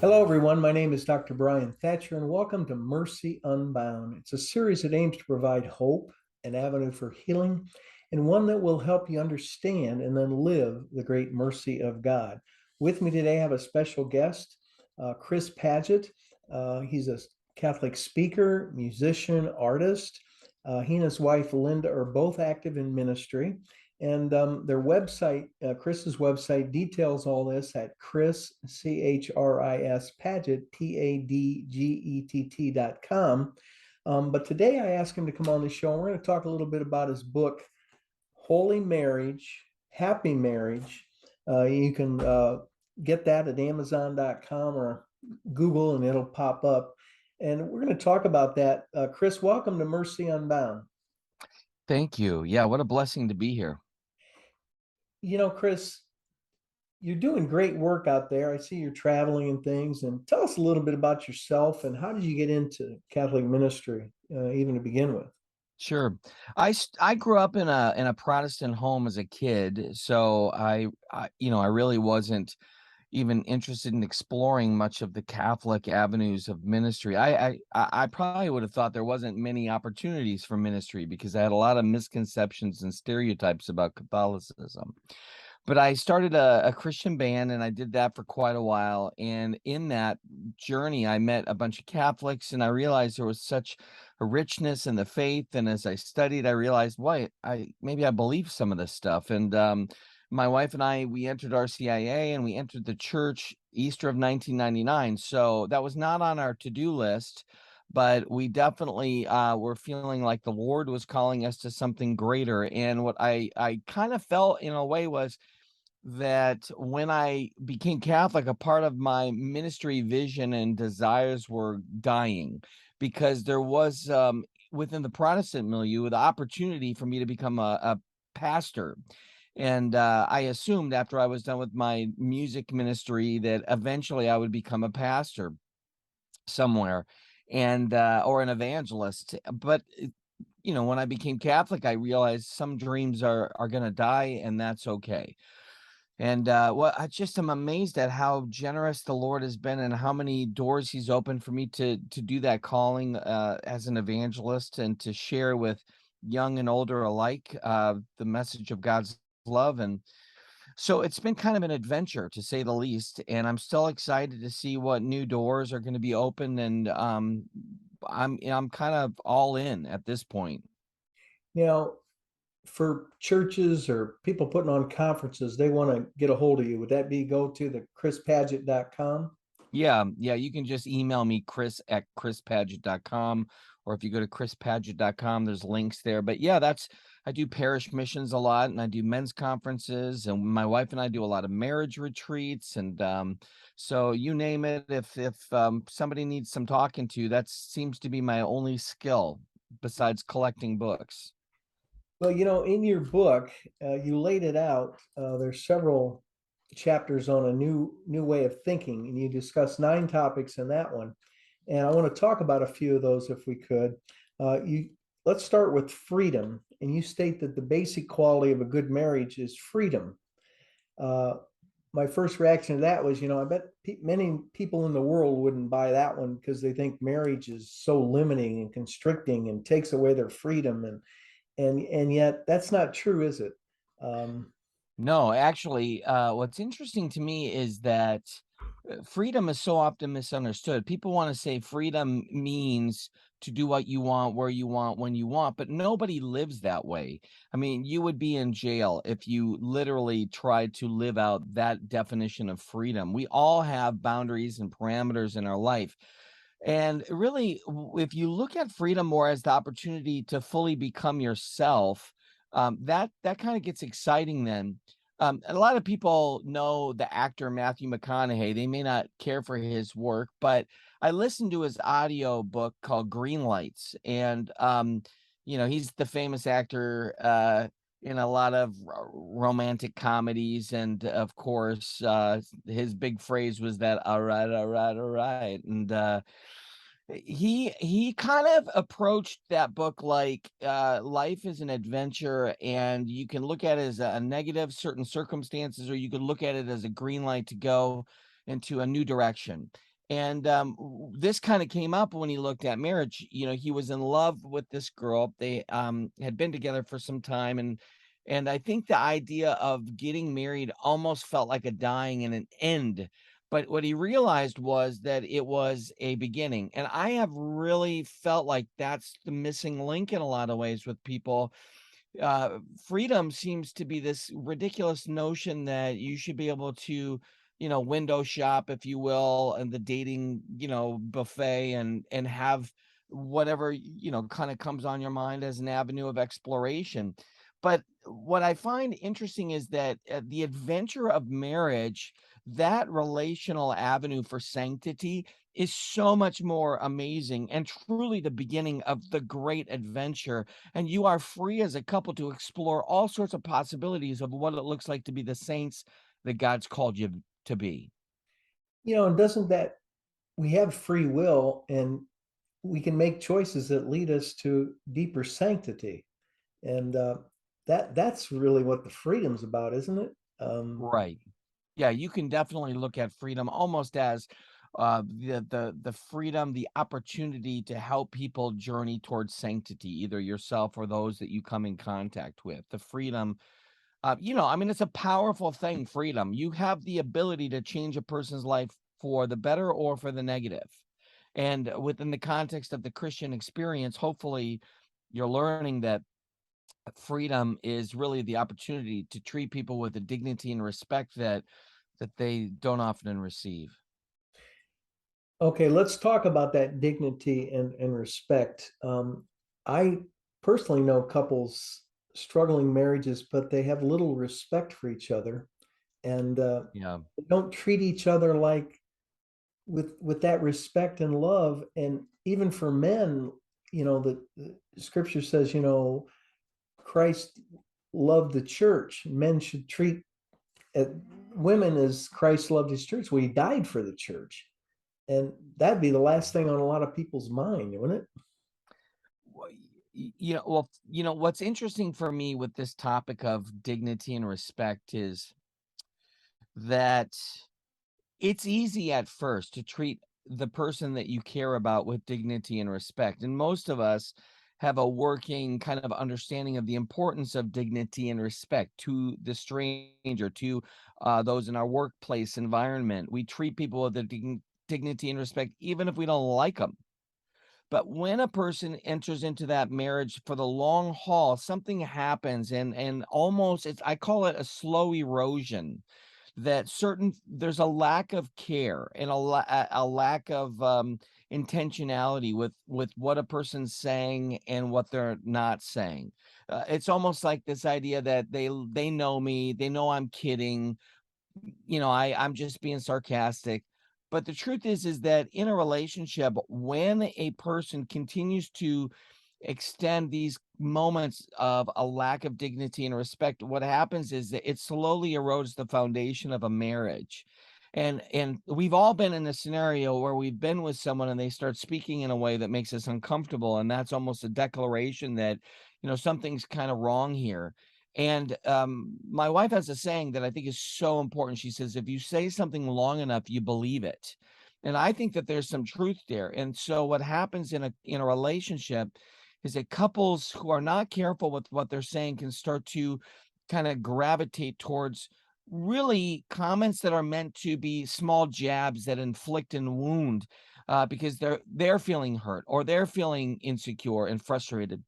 Hello, everyone. My name is Dr. Brian Thatcher, and welcome to Mercy Unbound. It's a series that aims to provide hope, an avenue for healing, and one that will help you understand and then live the great mercy of God. With me today, I have a special guest, Chris Paget. He's a Catholic speaker, musician, artist. He and his wife, Linda, are both active in ministry. And their website, Chris's website, details all this at Chris, Chris, Paget, Padgett.com. But today I asked him to come on the show, and we're going to talk a little bit about his book, Holy Marriage, Happy Marriage. You can get that at Amazon.com or Google, and it'll pop up. And we're going to talk about that. Chris, welcome to Mercy Unbound. Thank you. Yeah, what a blessing to be here. Chris, you're doing great work out there. I see you're traveling and things. And tell us a little bit about yourself and how did you get into Catholic ministry, even to begin with? Sure. I grew up in a Protestant home as a kid, so I really wasn't even interested in exploring much of the Catholic avenues of ministry. I probably would have thought there wasn't many opportunities for ministry because I had a lot of misconceptions and stereotypes about Catholicism. But I started a Christian band, and I did that for quite a while. And in that journey, I met a bunch of Catholics, and I realized there was such a richness in the faith. And as I studied, I realized, why maybe I believe some of this stuff. And my wife and I, we entered RCIA, and we entered the church Easter of 1999. So that was not on our to-do list, but we definitely were feeling like the Lord was calling us to something greater. And what I kind of felt in a way was that when I became Catholic, a part of my ministry vision and desires were dying because there was within the Protestant milieu the opportunity for me to become a pastor. And I assumed after I was done with my music ministry that eventually I would become a pastor somewhere and or an evangelist. But when I became Catholic, I realized some dreams are going to die, and that's okay. And well, I just am amazed at how generous the Lord has been and how many doors He's opened for me to do that calling as an evangelist and to share with young and older alike the message of God's love. And so it's been kind of an adventure, to say the least. And I'm still excited to see what new doors are going to be open. And I'm kind of all in at this point. Now, for churches or people putting on conferences, they want to get a hold of you. Would that be go to the chrispadgett.com? Yeah, you can just email me, chris@chrispadgett.com, or if you go to chrispadgett.com, there's links there. But yeah, I do parish missions a lot, and I do men's conferences, and my wife and I do a lot of marriage retreats, and so you name it. If somebody needs some talking to, that seems to be my only skill besides collecting books. Well, in your book, you laid it out. There's several chapters on a new way of thinking, and you discuss 9 topics in that one. And I want to talk about a few of those if we could. You Let's start with freedom. And you state that the basic quality of a good marriage is freedom. Uh, my first reaction to that was, I bet many people in the world wouldn't buy that one because they think marriage is so limiting and constricting and takes away their freedom. And yet that's not true, is it? Um, No, actually, what's interesting to me is that freedom is so often misunderstood. People want to say freedom means to do what you want, where you want, when you want, but nobody lives that way. I mean, you would be in jail if you literally tried to live out that definition of freedom. We all have boundaries and parameters in our life. And really, if you look at freedom more as the opportunity to fully become yourself, that kind of gets exciting then. And a lot of people know the actor Matthew McConaughey. They may not care for his work, but I listened to his audio book called Green Lights, and he's the famous actor in a lot of romantic comedies, and of course, his big phrase was that "all right, all right, all right," and he kind of approached that book like life is an adventure, and you can look at it as a negative certain circumstances, or you could look at it as a green light to go into a new direction. And this kind of came up when he looked at marriage. He was in love with this girl. They had been together for some time, and I think the idea of getting married almost felt like a dying and an end. But what he realized was that it was a beginning. And I have really felt like that's the missing link in a lot of ways with people. Freedom seems to be this ridiculous notion that you should be able to, window shop, if you will, and the dating, buffet, and have whatever, kind of comes on your mind as an avenue of exploration. But what I find interesting is that the adventure of marriage, that relational avenue for sanctity, is so much more amazing and truly the beginning of the great adventure. And you are free as a couple to explore all sorts of possibilities of what it looks like to be the saints that God's called you to be. And doesn't that we have free will, and we can make choices that lead us to deeper sanctity. And that's really what the freedom's about, isn't it? Right. Yeah, you can definitely look at freedom almost as the freedom, the opportunity to help people journey towards sanctity, either yourself or those that you come in contact with. The freedom, I mean, it's a powerful thing, freedom. You have the ability to change a person's life for the better or for the negative. And within the context of the Christian experience, hopefully you're learning that freedom is really the opportunity to treat people with the dignity and respect that they don't often receive. Okay, let's talk about that dignity and respect. I personally know couples struggling marriages, but they have little respect for each other, and Yeah. they don't treat each other like with that respect and love. And even for men, the scripture says, Christ loved the church. Men should treat uh, women as Christ loved his church. Well, he died for the church. And that'd be the last thing on a lot of people's mind, wouldn't it? Well, what's interesting for me with this topic of dignity and respect is that it's easy at first to treat the person that you care about with dignity and respect. And most of us have a working kind of understanding of the importance of dignity and respect to the stranger, to those in our workplace environment. We treat people with dignity and respect, even if we don't like them. But when a person enters into that marriage for the long haul, something happens, and almost I call it a slow erosion, that there's a lack of care and a lack of intentionality with what a person's saying and what they're not saying. It's almost like this idea that they know me, they know I'm kidding, I'm just being sarcastic. But the truth is that in a relationship, when a person continues to extend these moments of a lack of dignity and respect, what happens is that it slowly erodes the foundation of a marriage. And we've all been in a scenario where we've been with someone and they start speaking in a way that makes us uncomfortable, and that's almost a declaration that something's kind of wrong here. And my wife has a saying that I think is so important. She says, if you say something long enough, you believe it. And I think that there's some truth there. And so what happens in a relationship is that couples who are not careful with what they're saying can start to kind of gravitate towards really comments that are meant to be small jabs that inflict and wound, because they're feeling hurt or they're feeling insecure and frustrated.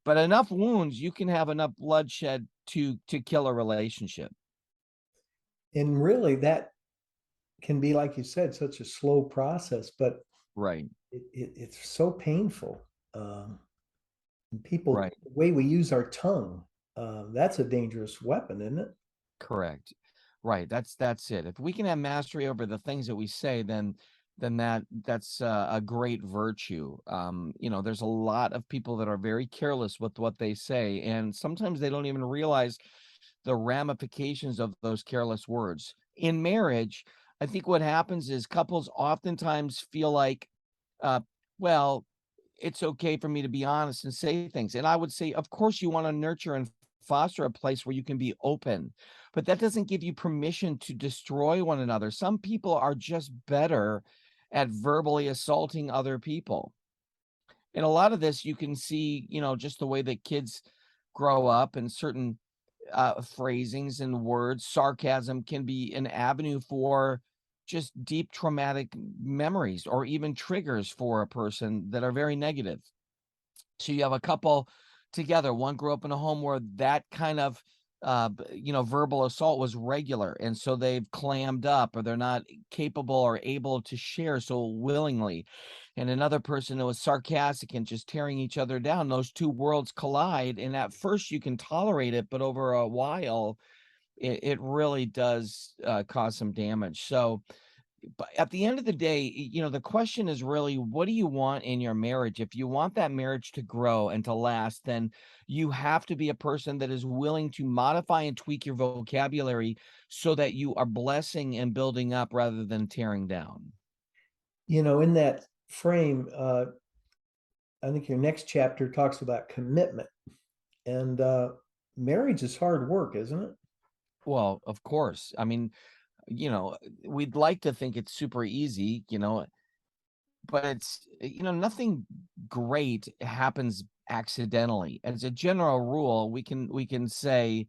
But enough wounds, you can have enough bloodshed to kill a relationship. And really, that can be, like you said, such a slow process, but Right. it's so painful. People, Right. the way we use our tongue, that's a dangerous weapon, isn't it? Correct. Right. That's it. If we can have mastery over the things that we say, then that's a great virtue. There's a lot of people that are very careless with what they say, and sometimes they don't even realize the ramifications of those careless words. In marriage, I think what happens is couples oftentimes feel like, uh, well, it's okay for me to be honest and say things. And I would say, of course, you want to nurture and foster a place where you can be open, but that doesn't give you permission to destroy one another. Some people are just better at verbally assaulting other people. And a lot of this you can see, just the way that kids grow up and certain phrasings and words. Sarcasm can be an avenue for just deep traumatic memories or even triggers for a person that are very negative. So you have a couple together. One grew up in a home where that kind of verbal assault was regular, and so they've clammed up, or they're not capable or able to share so willingly. And another person that was sarcastic and just tearing each other down. Those two worlds collide, and at first you can tolerate it, but over a while, it really does cause some damage. So but at the end of the day, the question is really, what do you want in your marriage? If you want that marriage to grow and to last, then you have to be a person that is willing to modify and tweak your vocabulary so that you are blessing and building up rather than tearing down. In that frame, I think your next chapter talks about commitment, and marriage is hard work, isn't it? Well, of course. I mean, we'd like to think it's super easy, but it's, nothing great happens accidentally. As a general rule, we can say,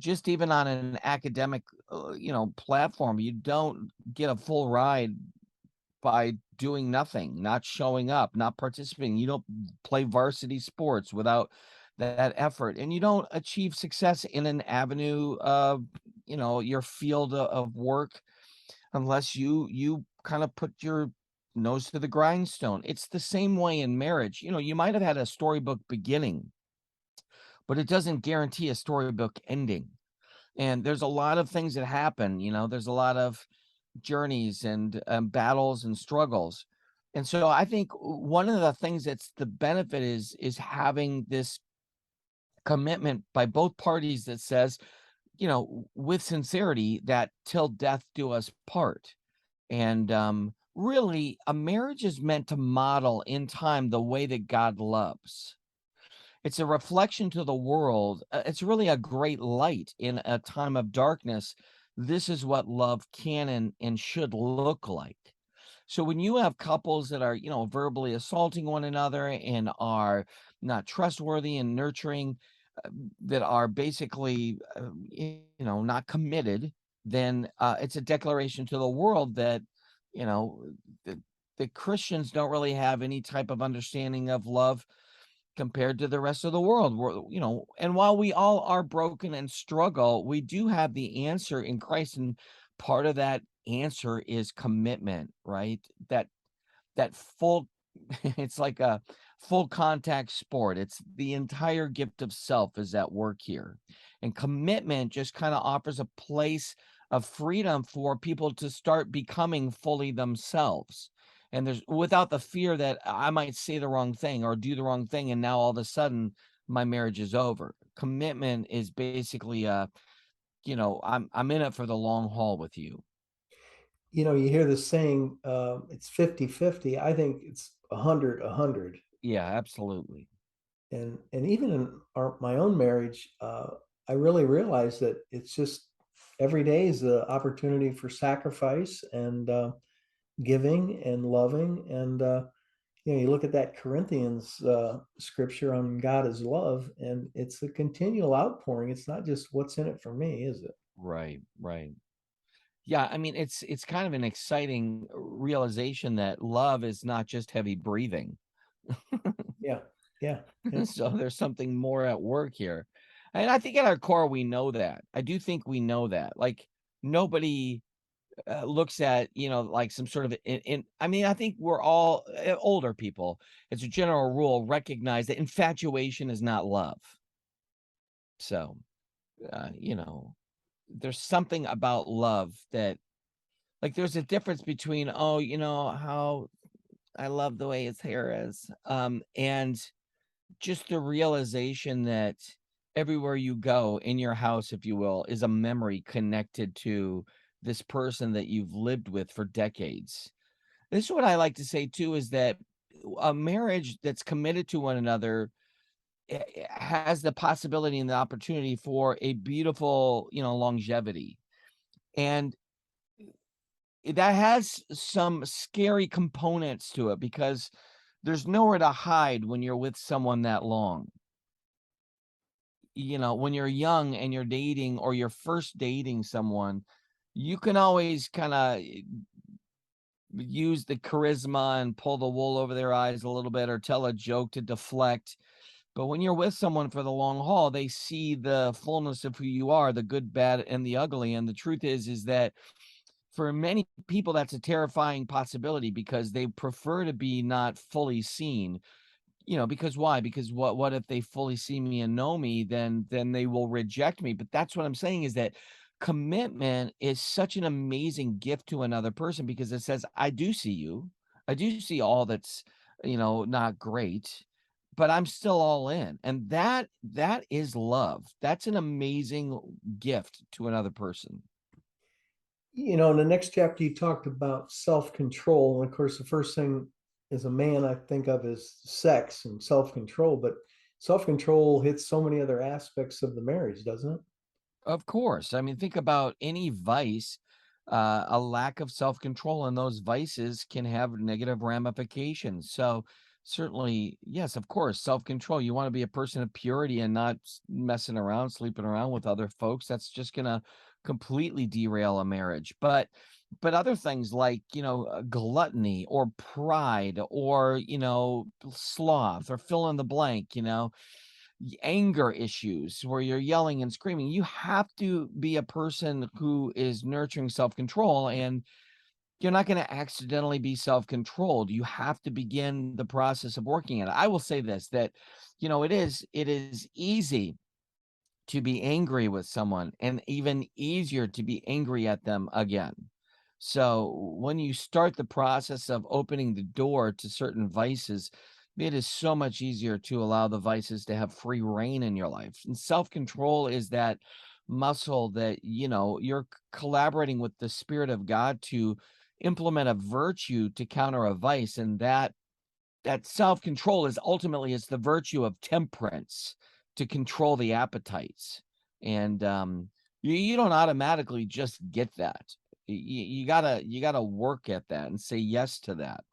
just even on an academic, platform, you don't get a full ride by doing nothing, not showing up, not participating. You don't play varsity sports without that effort, and you don't achieve success in an avenue of, your field of work unless you kind of put your nose to the grindstone. It's the same way in marriage. You might have had a storybook beginning, but it doesn't guarantee a storybook ending. And there's a lot of things that happen. There's a lot of journeys and battles and struggles. And so I think one of the things that's the benefit is having this commitment by both parties that says, with sincerity, that till death do us part. And really, a marriage is meant to model in time the way that God loves. It's a reflection to the world. It's really a great light in a time of darkness. This is what love can and should look like. So when you have couples that are, verbally assaulting one another and are not trustworthy and nurturing, uh, that are basically, not committed, then it's a declaration to the world that, you know, that, that Christians don't really have any type of understanding of love compared to the rest of the world. And while we all are broken and struggle, we do have the answer in Christ. And part of that answer is commitment, right? That full it's like a full contact sport. It's the entire gift of self is at work here. And commitment just kind of offers a place of freedom for people to start becoming fully themselves. And there's without the fear that I might say the wrong thing or do the wrong thing, and now all of a sudden my marriage is over. Commitment is basically I'm in it for the long haul with you. You hear the saying, it's 50-50. I think it's 100-100. Yeah, absolutely. And even in my own marriage, I really realized that it's just every day is the opportunity for sacrifice and giving and loving. And you look at that Corinthians scripture on God is love, and it's a continual outpouring. It's not just what's in it for me, is it? Right, right. Yeah, I mean, it's kind of an exciting realization that love is not just heavy breathing. Yeah, yeah, yeah. So there's something more at work here. And I think at our core we know that. I do think we know that. Like nobody looks at, like some sort of I mean, I think we're all older people. It's a general rule recognize that infatuation is not love. So, there's something about love that like there's a difference between, oh, how I love the way his hair is. And just the realization that everywhere you go in your house, if you will, is a memory connected to this person that you've lived with for decades. This is what I like to say too, is that a marriage that's committed to one another has the possibility and the opportunity for a beautiful, longevity. And that has some scary components to it because there's nowhere to hide when you're with someone that long. When you're young and you're dating or you're first dating someone, you can always kind of use the charisma and pull the wool over their eyes a little bit or tell a joke to deflect. But when you're with someone for the long haul, they see the fullness of who you are, the good, bad, and the ugly. And the truth is that for many people, that's a terrifying possibility because they prefer to be not fully seen. Because why? Because what if they fully see me and know me, then they will reject me. But that's what I'm saying is that commitment is such an amazing gift to another person because it says, I do see you. I do see all that's, not great, but I'm still all in. And that is love. That's an amazing gift to another person. In the next chapter, you talked about self-control. And of course, the first thing as a man I think of is sex and self-control, but self-control hits so many other aspects of the marriage, doesn't it? Of course. I mean, think about any vice, a lack of self-control, and those vices can have negative ramifications. So, certainly, yes, of course, self-control. You want to be a person of purity and not messing around, sleeping around with other folks. That's just going to completely derail a marriage. But other things like, gluttony or pride or, sloth or fill in the blank, anger issues where you're yelling and screaming. You have to be a person who is nurturing self-control, and you're not going to accidentally be self-controlled. You have to begin the process of working at it. I will say this, that it is easy to be angry with someone and even easier to be angry at them again. So when you start the process of opening the door to certain vices, it is so much easier to allow the vices to have free reign in your life. And self-control is that muscle that, you're collaborating with the Spirit of God to implement a virtue to counter a vice. And that self-control is ultimately it's the virtue of temperance to control the appetites. And you don't automatically just get that. You gotta work at that and say yes to that.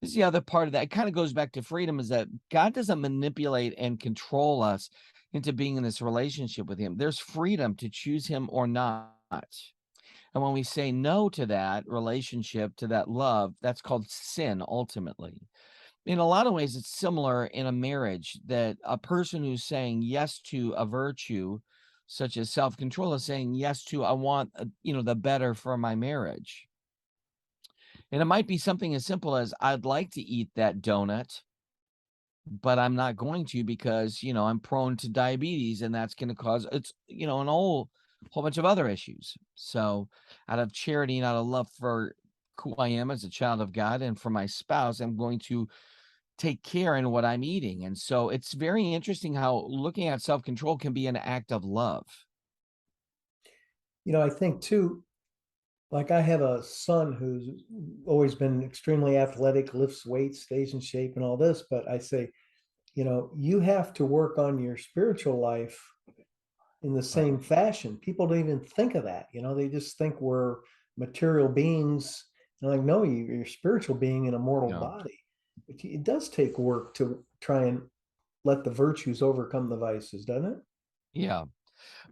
This is the other part of that. It kind of goes back to freedom, is that God doesn't manipulate and control us into being in this relationship with him. There's freedom to choose him or not. And when we say no to that relationship, to that love, that's called sin ultimately. In a lot of ways, it's similar in a marriage, that a person who's saying yes to a virtue such as self-control is saying yes to, I want, the better for my marriage. And it might be something as simple as, I'd like to eat that donut, but I'm not going to because, I'm prone to diabetes and that's going to cause an whole bunch of other issues. So out of charity and out of love for who I am as a child of God and for my spouse, I'm going to take care in what I'm eating. And so it's very interesting how looking at self-control can be an act of love. I think too, like I have a son who's always been extremely athletic, lifts weights, stays in shape, and all this. But I say, you have to work on your spiritual life in the Right. same fashion. People don't even think of that. They just think we're material beings. And like, no, you're a spiritual being in a mortal Yeah. body. It does take work to try and let the virtues overcome the vices, doesn't it? Yeah.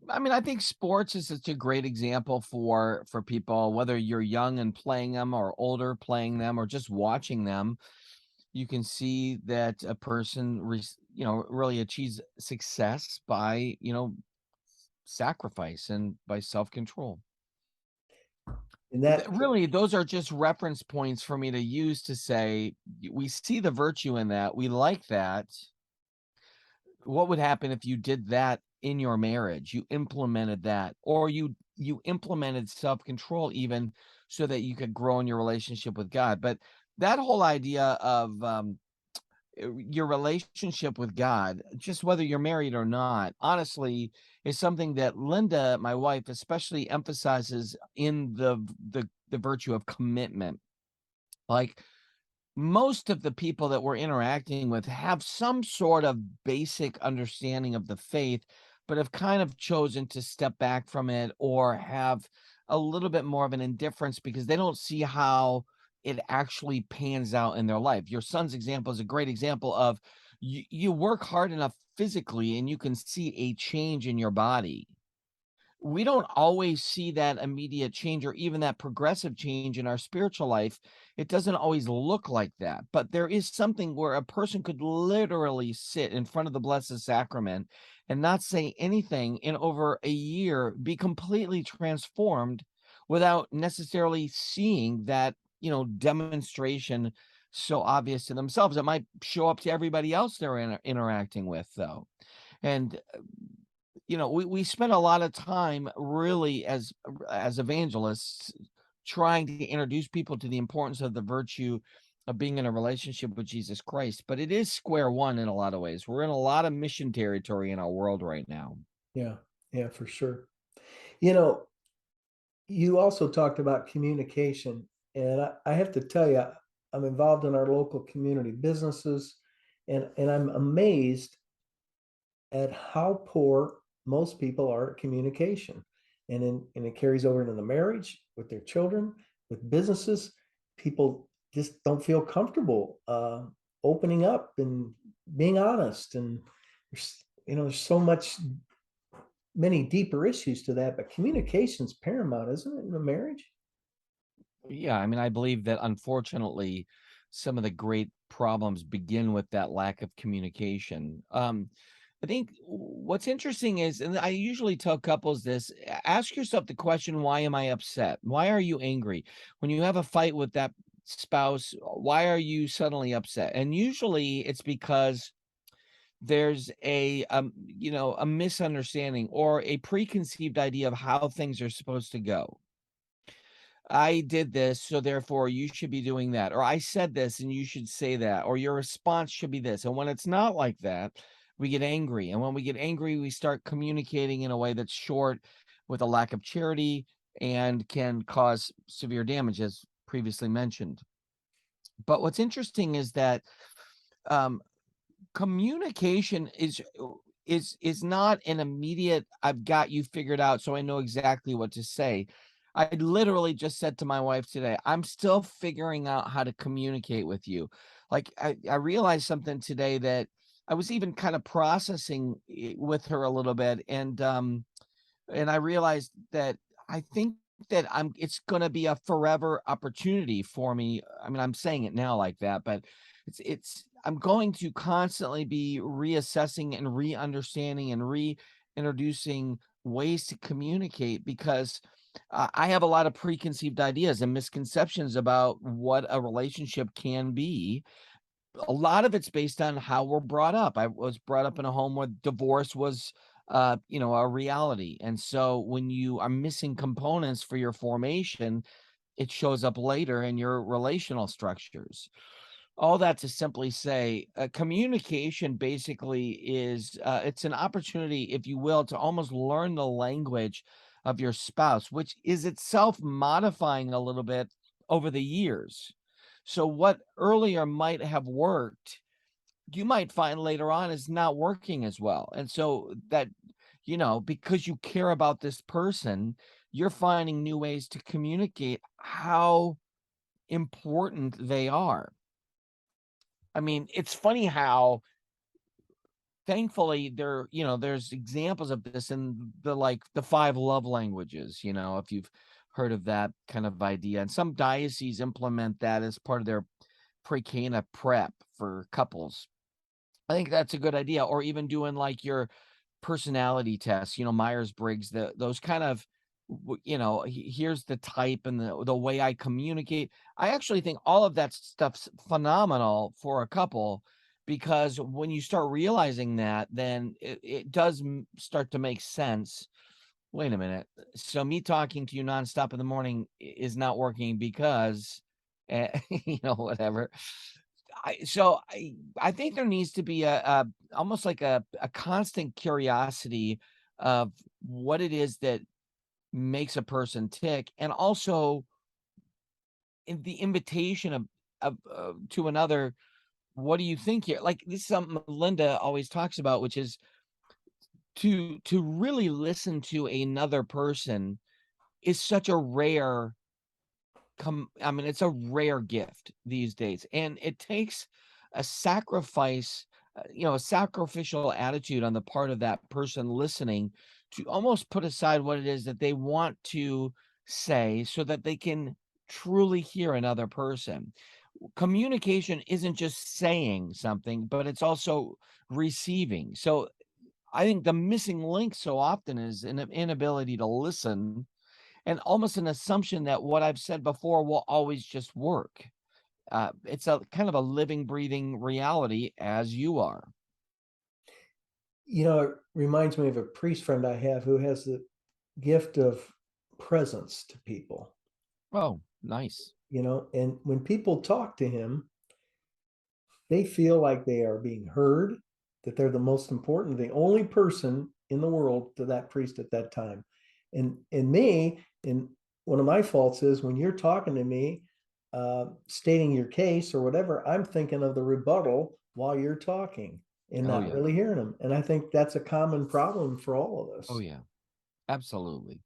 I mean, I think sports is such a great example for people, whether you're young and playing them or older playing them or just watching them. You can see that a person, really achieves success by, sacrifice and by self-control. And that, Really, those are just reference points for me to use to say, we see the virtue in that. We like that. What would happen if you did that in your marriage? You implemented that, or you implemented self-control even so that you could grow in your relationship with God. But that whole idea of your relationship with God, just whether you're married or not, honestly, is something that Linda, my wife, especially emphasizes in the virtue of commitment. Like, most of the people that we're interacting with have some sort of basic understanding of the faith, but have kind of chosen to step back from it or have a little bit more of an indifference because they don't see how it actually pans out in their life. Your son's example is a great example of you work hard enough physically and you can see a change in your body. We don't always see that immediate change or even that progressive change in our spiritual life. It doesn't always look like that, but there is something where a person could literally sit in front of the Blessed Sacrament and not say anything in over a year, be completely transformed without necessarily seeing that, demonstration so obvious to themselves. It might show up to everybody else they're interacting with, though. And we spend a lot of time really as evangelists trying to introduce people to the importance of the virtue of being in a relationship with Jesus Christ, but it is square one in a lot of ways. We're in a lot of mission territory in our world right now. Yeah, yeah, for sure. You know, you also talked about communication, and I have to tell you, I'm involved in our local community businesses, and I'm amazed at how poor most people are at communication. And it carries over into the marriage, with their children, with businesses. People just don't feel comfortable opening up and being honest. And there's so many deeper issues to that, but communication's paramount, isn't it, in a marriage? Yeah, I mean, I believe that unfortunately, some of the great problems begin with that lack of communication. I think what's interesting is, and I usually tell couples this, ask yourself the question, why am I upset? Why are you angry? When you have a fight with that spouse, why are you suddenly upset? And usually it's because there's a misunderstanding or a preconceived idea of how things are supposed to go. I did this, so therefore you should be doing that. Or I said this and you should say that. Or your response should be this. And when it's not like that, we get angry. And when we get angry, we start communicating in a way that's short with a lack of charity and can cause severe damage, as previously mentioned. But what's interesting is that um, communication is not an immediate I've got you figured out so I know exactly what to say. I literally just said to my wife today, I'm still figuring out how to communicate with you. Like I realized something today that I was even kind of processing with her a little bit, and I realized that I think that it's going to be a forever opportunity for me. I mean, I'm saying it now like that, but I'm going to constantly be reassessing and re-understanding and reintroducing ways to communicate because I have a lot of preconceived ideas and misconceptions about what a relationship can be. A lot of it's based on how we're brought up. I was brought up in a home where divorce was a reality. And so when you are missing components for your formation, it shows up later in your relational structures. All that to simply say, communication basically is it's an opportunity, if you will, to almost learn the language of your spouse, which is itself modifying a little bit over the years. So what earlier might have worked, you might find later on is not working as well. And so that, because you care about this person, you're finding new ways to communicate how important they are. I mean, it's funny how thankfully there's examples of this in the five love languages, if you've heard of that kind of idea. And some dioceses implement that as part of their pre-Cana prep for couples. I think that's a good idea. Or even doing like your personality tests, Myers-Briggs, those kind of, here's the type and the way I communicate. I actually think all of that stuff's phenomenal for a couple because when you start realizing that, then it does start to make sense. Wait a minute. So me talking to you nonstop in the morning is not working because, whatever. I think there needs to be a almost like a constant curiosity of what it is that makes a person tick, and also in the invitation of to another. What do you think here? Like this is something Linda always talks about, which is to really listen to another person is such a rare I mean, it's a rare gift these days, and it takes a sacrifice, a sacrificial attitude on the part of that person listening to almost put aside what it is that they want to say so that they can truly hear another person. Communication isn't just saying something, but it's also receiving. So I think the missing link so often is an inability to listen and almost an assumption that what I've said before will always just work. It's a kind of a living, breathing reality as you are. It reminds me of a priest friend I have who has the gift of presence to people, Oh, nice. and when people talk to him, they feel like they are being heard, that they're the most important, the only person in the world to that priest at that time. And one of my faults is when you're talking to me, stating your case or whatever, I'm thinking of the rebuttal while you're talking and Oh, not yeah. really hearing them. And I think that's a common problem for all of Oh, us. yeah. Absolutely.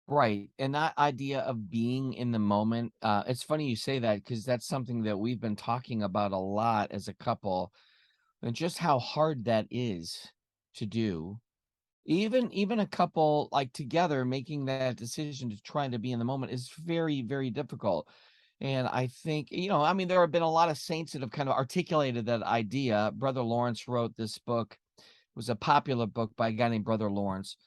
Right. And that idea of being in the moment, it's funny you say that because that's something that we've been talking about a lot as a couple and just how hard that is to do. Even a couple like together making that decision to try to be in the moment is very, very difficult. And I think, I mean, there have been a lot of saints that have kind of articulated that idea. Brother Lawrence wrote this book. It was a popular book by a guy named Brother Lawrence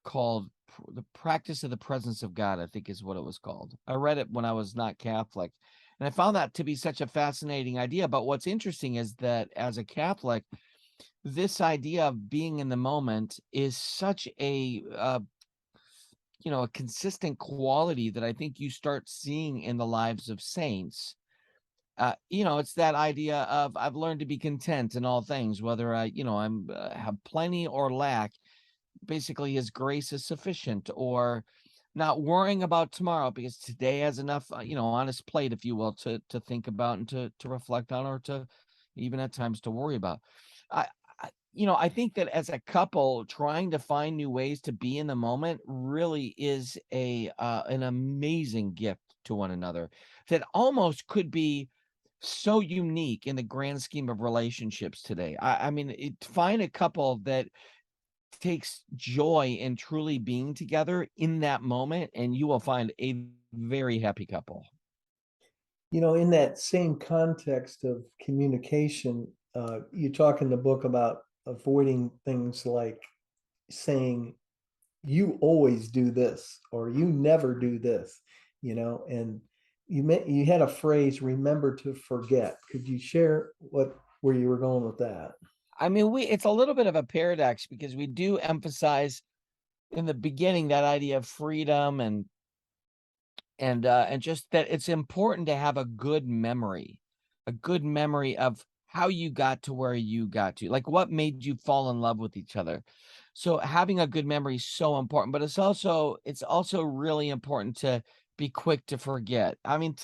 called The Practice of the Presence of God, I think is what it was called. I read it when I was not Catholic. And I found that to be such a fascinating idea. But what's interesting is that as a Catholic, this idea of being in the moment is such a consistent quality that I think you start seeing in the lives of saints. It's that idea of I've learned to be content in all things, whether I'm have plenty or lack. Basically, His grace is sufficient, or not worrying about tomorrow because today has enough, on His plate, if you will, to think about and to reflect on, or to even at times to worry about. I, I think that as a couple, trying to find new ways to be in the moment really is an amazing gift to one another that almost could be so unique in the grand scheme of relationships today. I mean, find a couple that takes joy in truly being together in that moment, and you will find a very happy couple. In that same context of communication, you talk in the book about avoiding things like saying, you always do this or you never do this, and you had a phrase, remember to forget. Could you share where you were going with that? I mean, it's a little bit of a paradox because we do emphasize in the beginning that idea of freedom and just that it's important to have a good memory of how you got to where you got to, like what made you fall in love with each other. So having a good memory is so important, but it's also really important to be quick to forget. I mean,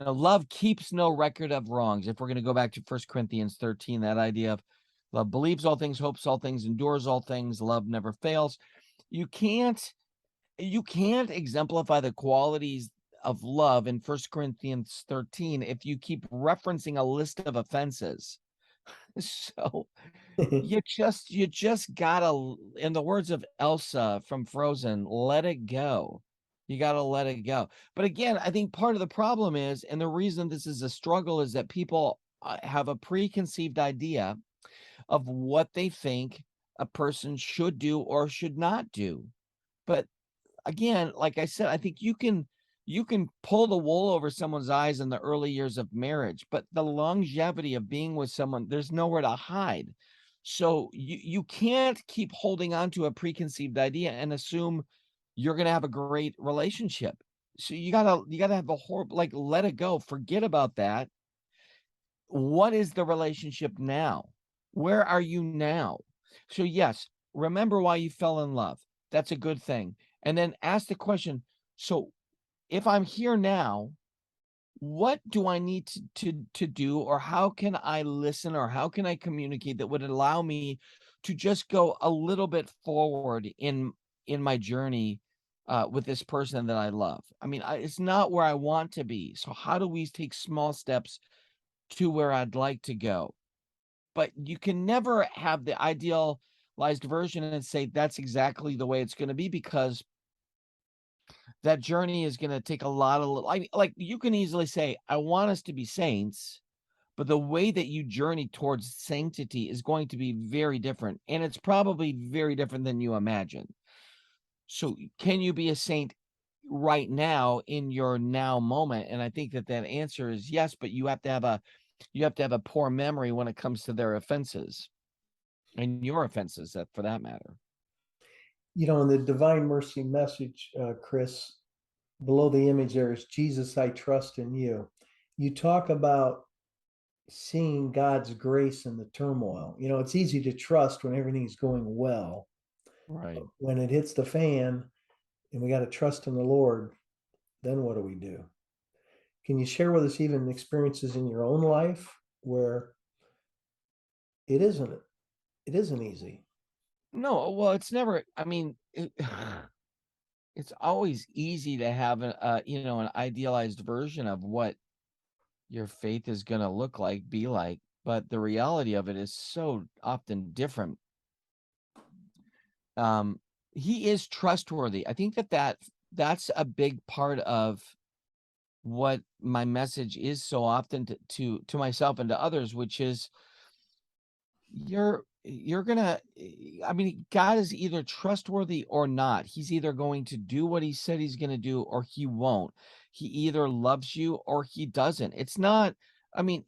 love keeps no record of wrongs. If we're going to go back to 1 Corinthians 13, that idea of love believes all things, hopes all things, endures all things, love never fails. You can't you can't exemplify the qualities of love in 1 Corinthians 13 if you keep referencing a list of offenses. So you just gotta, in the words of Elsa from Frozen, let it go. You gotta let it go. But again, I think part of the problem is, and the reason this is a struggle, is that people have a preconceived idea of what they think a person should do or should not do. But again, like I said, I think you can pull the wool over someone's eyes in the early years of marriage, but the longevity of being with someone, there's nowhere to hide. So you can't keep holding on to a preconceived idea and assume you're going to have a great relationship. So you gotta have a horrible, like, let it go, forget about that. What is the relationship now? Where are you now? So, yes, remember why you fell in love. That's a good thing. And then ask the question, so if I'm here now, what do I need to do, or how can I listen, or how can I communicate that would allow me to just go a little bit forward in my journey with this person that I love? I mean, it's not where I want to be. So how do we take small steps to where I'd like to go? But you can never have the idealized version and say that's exactly the way it's going to be, because that journey is going to take a lot of like you can easily say I want us to be saints, but the way that you journey towards sanctity is going to be very different, and it's probably very different than you imagine. So can you be a saint right now in your now moment? And I think that that answer is yes, but you have to have a poor memory when it comes to their offenses and your offenses, that for that matter. In the Divine Mercy message, Chris, below the image there is Jesus, I trust in you. You talk about seeing God's grace in the turmoil. It's easy to trust when everything's going well. Right. When it hits the fan and we got to trust in the Lord, then what do we do? Can you share with us even experiences in your own life where it isn't it isn't easy? No, well, it's never, I mean, it's always easy to have an idealized version of what your faith is going to look like, be like, but the reality of it is so often different. Um, he is trustworthy. I think that's a big part of what my message is so often to myself and to others, which is you're gonna I mean, God is either trustworthy or not. He's either going to do what he said he's gonna do, or he won't. He either loves you or he doesn't. It's not, I mean,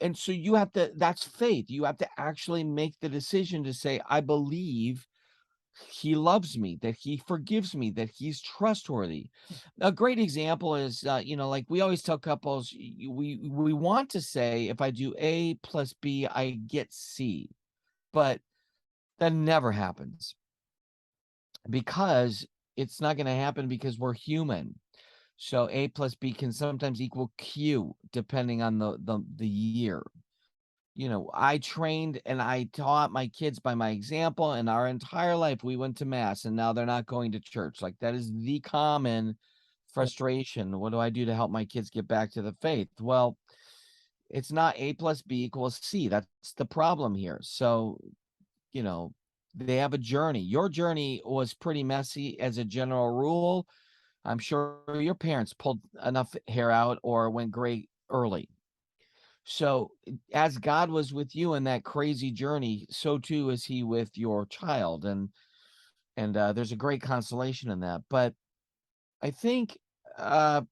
and so you have to, that's faith. You have to actually make the decision to say, I believe he loves me, that he forgives me, that he's trustworthy. A great example is, like we always tell couples, we want to say, if I do A plus B, I get C, but that never happens, because it's not going to happen, because we're human. So A plus B can sometimes equal Q depending on the year. I trained and I taught my kids by my example, and our entire life we went to mass, and now they're not going to church. Like, that is the common frustration. What do I do to help my kids get back to the faith? Well, it's not A plus B equals C. That's the problem here. So, you know, they have a journey. Your journey was pretty messy as a general rule. I'm sure your parents pulled enough hair out or went gray early. So, as God was with you in that crazy journey, so too is he with your child, and there's a great consolation in that. But I think uh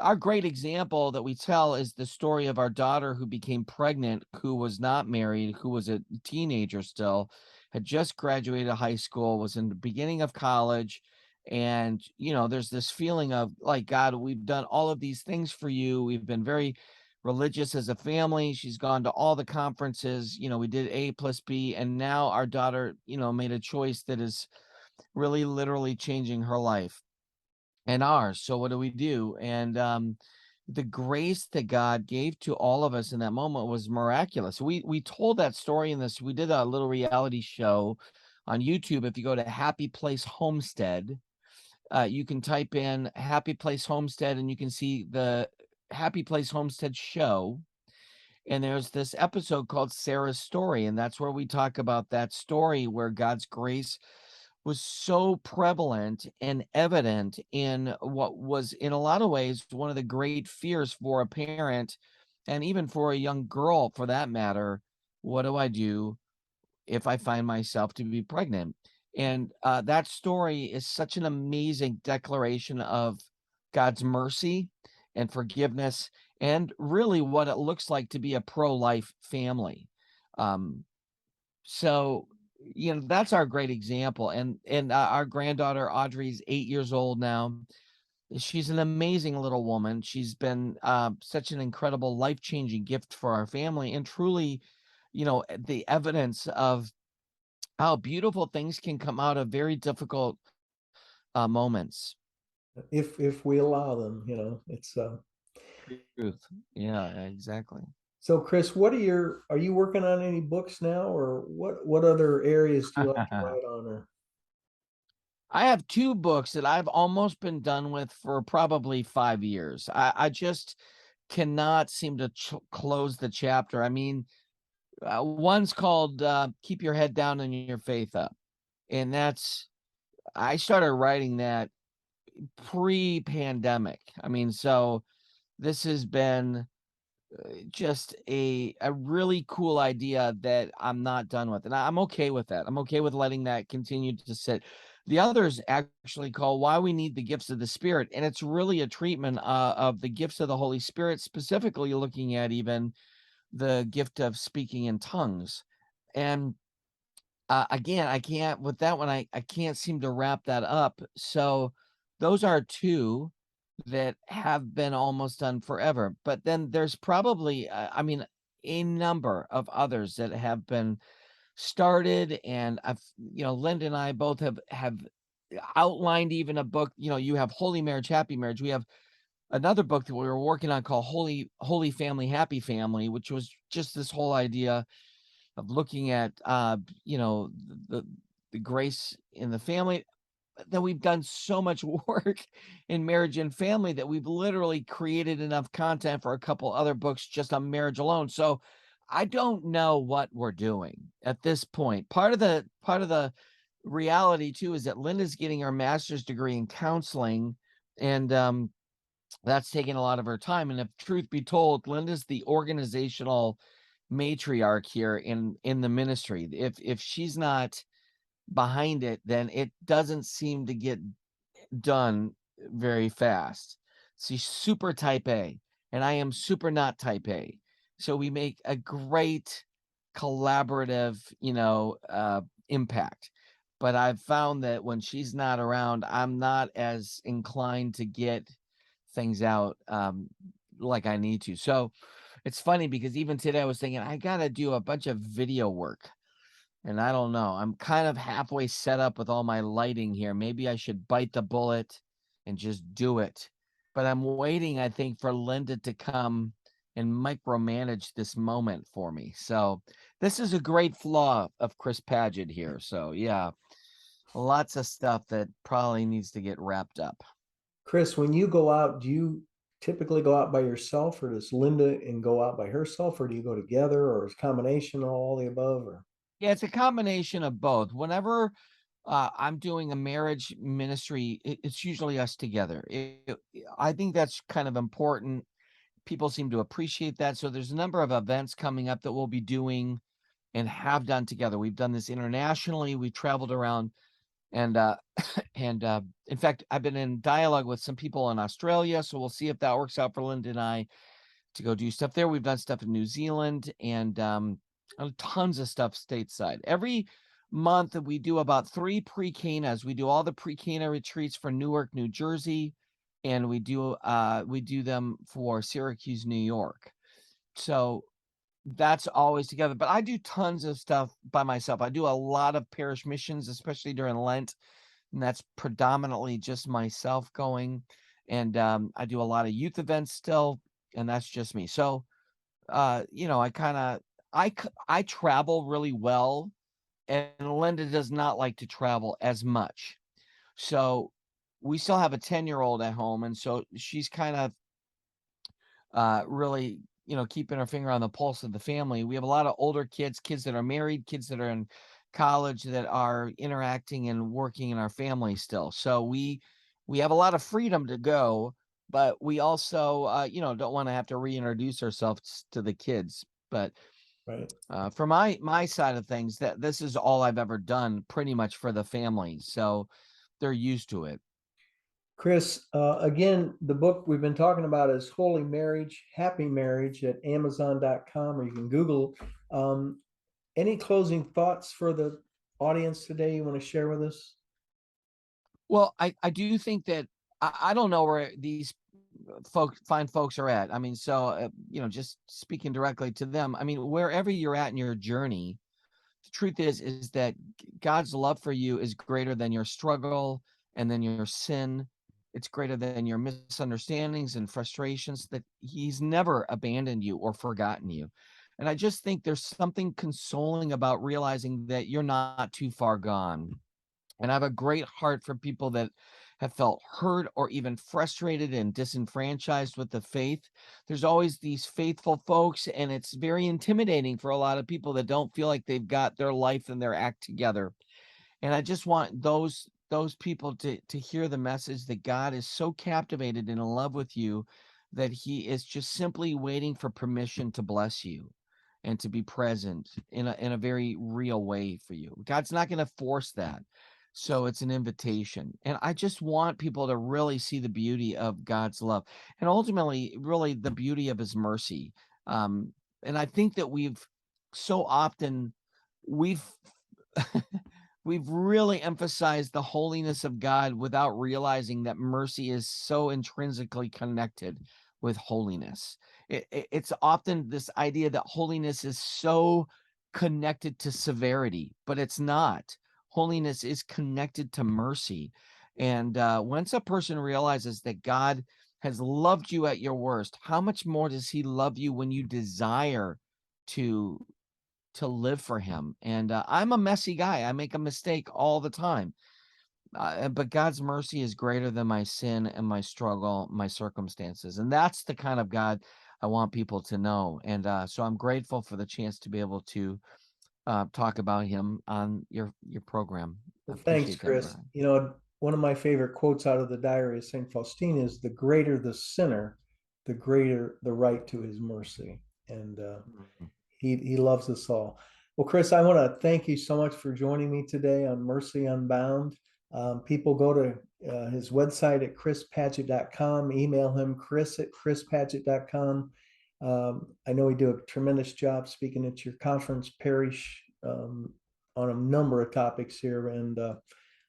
our great example that we tell is the story of our daughter who became pregnant, who was not married, who was a teenager still, had just graduated high school, was in the beginning of college. And, there's this feeling of like, God, we've done all of these things for you. We've been very religious as a family. She's gone to all the conferences. We did A plus B. And now our daughter, made a choice that is really literally changing her life and ours. So what do we do? And the grace that God gave to all of us in that moment was miraculous. We told that story in this. We did a little reality show on YouTube. If you go to Happy Place Homestead, you can type in Happy Place Homestead, and you can see the Happy Place Homestead show. And there's this episode called Sarah's Story, and that's where we talk about that story where God's grace was so prevalent and evident in what was, in a lot of ways, one of the great fears for a parent, and even for a young girl for that matter. What do I do if I find myself to be pregnant? And that story is such an amazing declaration of God's mercy and forgiveness, and really what it looks like to be a pro-life family. Um, so, that's our great example. And our granddaughter Audrey's 8 years old now. She's an amazing little woman. She's been such an incredible life-changing gift for our family, and truly, the evidence of how beautiful things can come out of very difficult moments. if we allow them, it's Truth. Yeah, exactly. so Chris, are you working on any books now, or what other areas do you like to write on, or I have two books that I've almost been done with for probably 5 years. I just cannot seem to close the chapter. I mean, one's called Keep Your Head Down and Your Faith Up. And I started writing that pre-pandemic. I mean, so this has been just a really cool idea that I'm not done with, and I'm okay with that. I'm okay with letting that continue to sit. The other's actually called Why We Need the Gifts of the Spirit, and it's really a treatment of the gifts of the Holy Spirit, specifically looking at even the gift of speaking in tongues. And again, I can't with that one. I can't seem to wrap that up. So those are two that have been almost done forever. But then there's probably, I mean, a number of others that have been started, and Linda and I both have outlined even a book. You have Holy Marriage, Happy Marriage. We have another book that we were working on called Holy Family, Happy Family, which was just this whole idea of looking at the the grace in the family. That we've done so much work in marriage and family that we've literally created enough content for a couple other books just on marriage alone. So I don't know what we're doing at this point. Part of the reality too is that Linda's getting her master's degree in counseling, and that's taking a lot of her time. And if truth be told, Linda's the organizational matriarch here in the ministry. If she's not behind it, then it doesn't seem to get done very fast. She's super type A, and I am super not type A. So we make a great collaborative, impact. But I've found that when she's not around, I'm not as inclined to get things out like I need to. So it's funny because even today I was thinking I got to do a bunch of video work, and I don't know. I'm kind of halfway set up with all my lighting here. Maybe I should bite the bullet and just do it. But I'm waiting, I think, for Linda to come and micromanage this moment for me. So this is a great flaw of Chris Paget here. So yeah, lots of stuff that probably needs to get wrapped up. Chris, when you go out, do you typically go out by yourself, or does Linda and go out by herself, or do you go together, or is a combination of all the above, or Yeah, it's a combination of both. Whenever I'm doing a marriage ministry, it's usually us together. I think that's kind of important. People seem to appreciate that. So there's a number of events coming up that we'll be doing and have done together. We've done this internationally. We've traveled around, and in fact, I've been in dialogue with some people in Australia. So we'll see if that works out for Linda and I to go do stuff there. We've done stuff in New Zealand, and tons of stuff stateside. Every month we do about 3 pre-Canas. We do all the pre-Cana retreats for Newark, New Jersey, and we do them for Syracuse, New York. So that's always together. But I do tons of stuff by myself. I do a lot of parish missions, especially during Lent, and that's predominantly just myself going. And I do a lot of youth events still, and that's just me. So I kind of I travel really well, and Linda does not like to travel as much. So we still have a 10-year-old at home, and so she's kind of really, keeping her finger on the pulse of the family. We have a lot of older kids that are married, kids that are in college that are interacting and working in our family still. So we have a lot of freedom to go, but we also don't want to have to reintroduce ourselves to the kids. But right? for my side of things, that this is all I've ever done pretty much for the family. So they're used to it. Chris, again, the book we've been talking about is Holy Marriage, Happy Marriage at Amazon.com, or you can Google. Any closing thoughts for the audience today you want to share with us? Well, I do think that I don't know where these fine folks are at. I mean, so just speaking directly to them. I mean, wherever you're at in your journey, the truth is that God's love for you is greater than your struggle and than your sin. It's greater than your misunderstandings and frustrations, that he's never abandoned you or forgotten you. And I just think there's something consoling about realizing that you're not too far gone. And I have a great heart for people that have felt hurt or even frustrated and disenfranchised with the faith. There's always these faithful folks, and it's very intimidating for a lot of people that don't feel like they've got their life and their act together. And I just want those people to hear the message that God is so captivated and in love with you that he is just simply waiting for permission to bless you and to be present in a very real way for you. God's not going to force that. So it's an invitation. And I just want people to really see the beauty of God's love and ultimately really the beauty of his mercy. And I think that so often we've we've really emphasized the holiness of God without realizing that mercy is so intrinsically connected with holiness. It's often this idea that holiness is so connected to severity, but it's not. Holiness is connected to mercy. And once a person realizes that God has loved you at your worst, how much more does he love you when you desire to live for him? And I'm a messy guy. I make a mistake all the time. But God's mercy is greater than my sin and my struggle, my circumstances. And that's the kind of God I want people to know. And so I'm grateful for the chance to be able to talk about him on your program. I Well, thanks, appreciate that, Chris. Brian. One of my favorite quotes out of the diary of St. Faustina is, the greater the sinner, the greater the right to his mercy. And Mhm. he loves us all. Well, Chris, I want to thank you so much for joining me today on Mercy Unbound. People go to his website at chrispadgett.com, email him chris@chrispadgett.com. I know we do a tremendous job speaking at your conference parish on a number of topics here, and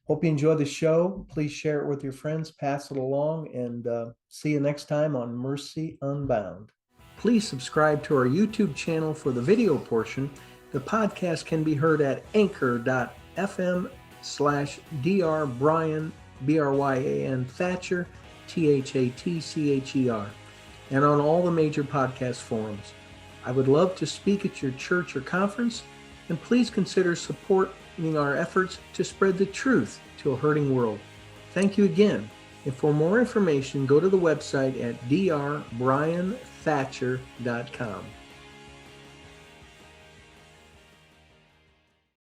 hope you enjoy the show. Please share it with your friends, pass it along, and see you next time on Mercy Unbound. Please subscribe to our YouTube channel for the video portion. The podcast can be heard at anchor.fm/Dr. Brian, Bryan Thatcher, Thatcher, and on all the major podcast forums. I would love to speak at your church or conference, and please consider supporting our efforts to spread the truth to a hurting world. Thank you again. And for more information, go to the website at drbrianthatcher.com.